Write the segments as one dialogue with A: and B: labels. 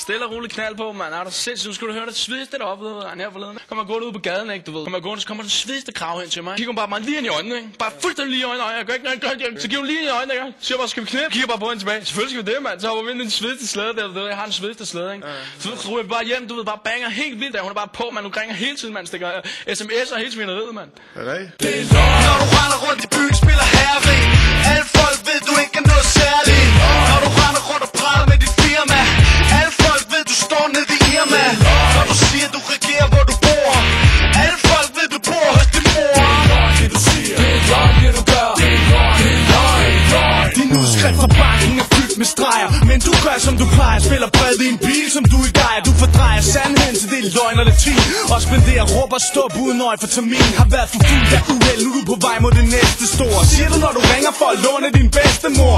A: Stille og roligt knald på, mand. Er du sindssygt? Nu skal du høre det svedigste deroppe, ved du, her forleden. Kommer gående ud på gaden, ikke, du ved. Så kommer den svedigste krav hen til mig. Kigger hun bare mig lige ind i øjnene, ikke? Bare fuldstændig lige i øjnene, jeg gør ikke noget. Så giver hun lige ind i øjnene, ikke? Siger bare, skal vi knæppe? Kigger bare på hende tilbage. Selvfølgelig skal vi det, mand. Så hopper vi ind i den svedigste slæde der, du ved. Jeg har den svedigste slæde, ikke? Så ryger vi bare hjem, du ved, bare banger helt vildt der. Hun er bare på, man. Hun ringer hele tiden, mand. Stikker sms'er hele svineriet, mand.
B: Er det?
C: Når du render rundt i byen, spiller herved. Alle folk ved, du ikke er noget særligt. Når du render rundt og praler med dit firma. Alle folk ved, du står nede i Irma. Når du siger, du regerer, hvor du bor. Alle folk ved, du bor hos din mor.
D: Det du siger, det er løgn, det du gør. Det er løgn.
C: Din udskrift fra banken er fyldt med streger. Men du gør som du plejer. Spiller bred i en bil, som du ikke ejer. Du fordrejer sandheden til det er løgn og latin. Og spenderer råb og stå uden øje for termin. Har været for fuld af uheld, nu er du på vej mod det næste store. Siger du, når du ringer for at låne din bedstemor.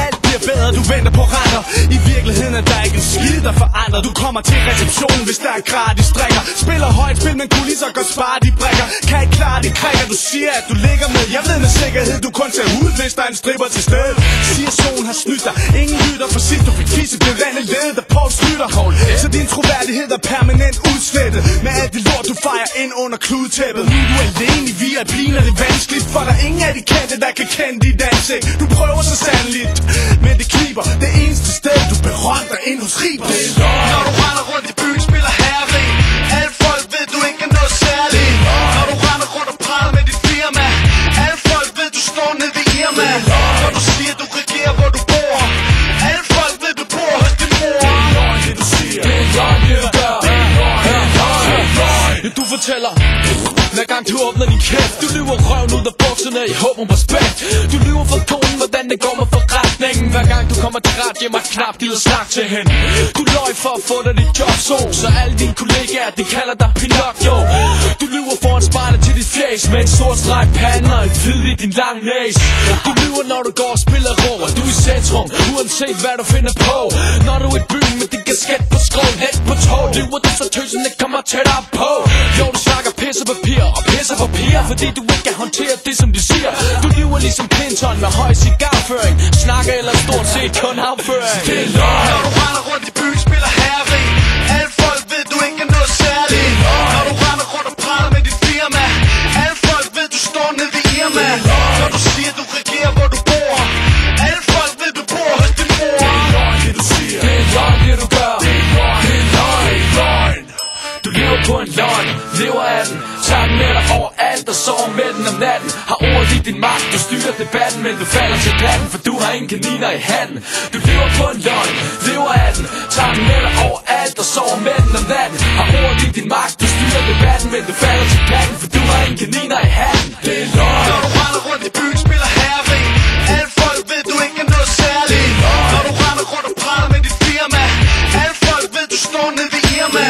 C: Alt bliver bedre, du venter på renter. I virkeligheden er der ikke en skid, der forandrer. Du kommer til receptionen, hvis der er gratis drikker. Spiller højt spil, men kulisser gør spare de brækker. Kan ikke klare de krikker, du siger at du ligger med. Jeg ved med sikkerhed, du kun ser ud, hvis der er en stripper til stede. Siger solen har snydt dig, ingen lytter for sidst du fik fisse. Blev vandet ledet af Poul Slytter. Så din troværdighed er permanent udslettet. Med alt det lort du fejrer ind under kludetæppet. Nu er du alene i VIP, når det er vanskeligt. For der er ingen af de kendte, der kan kende dit ansigt. Du prøver så sandeligt, men det kniber. Det eneste sted, du berømt dig ind hos Riber.
D: Når
C: du render rundt i byen, spiller herved. Alle folk ved, du ikke er noget særligt. Når du render rundt og praler med dit firma. Alle folk ved, du står nede i Irma. Når du siger, du regerer, hvor du bor. Alle folk ved, du bor hos din mor.
D: Det du siger, det er løgn, det du gør.
A: Du fortæller, hver gang du åbner din kæft. Du lyver røven ud af bukserne i håb om respekt. Du lyver for konen, hvordan det går med forretningen. Hver gang du kommer til ret, giver mig knap gider snak til hende. Du løg for at få dig dit job, så alle dine kollegaer, de kalder dig Pinocchio. Du lyver foran spejlet til dit face med en sort streg pande og en fid i din lang næse. Du lyver, når du går og spiller rå, og du er i centrum, uanset hvad du finder på. Når du er i byen med din kasket på skroen, hæt på tog, lyver du så tøsende kommer tættere på. Jo, du snakker pissepapir og pissepapir, fordi du ikke kan håndtere det, som de siger. Du lyver ligesom Clinton med høj cigarføring. Snakker eller stort set kun afføring.
D: Det er løgn.
C: Når du render rundt i byen, spiller herved. Alle folk ved, du ikke er noget særligt. Når du render rundt og praler med dit firma. Alle folk ved, du står nede i Irma. Når du siger, du regerer, hvor du bor. Alle folk ved, du bor hos din mor.
D: Det du siger, det er løgn, det du gør. Det er løgn.
A: Du lever på en løgn, lever af den. Tager den med dig overalt og sover med den om natten. Har ordet i din magt, du styrer debatten. Men du falder til platten, for du har ingen kaniner i handen. Du lever på en løgn, lever af den. Tager den med dig overalt og sover med den om natten. Har ordet i din magt, du styrer debatten. Men du falder til platten, for du har ingen kaniner i handen.
D: Det er løgn.
C: Når du render rundt i byen, spiller herved. Alle folk ved, du ikke er noget særligt. Når du render rundt og praler med dit firma. Alle folk ved, du står nede i Irma.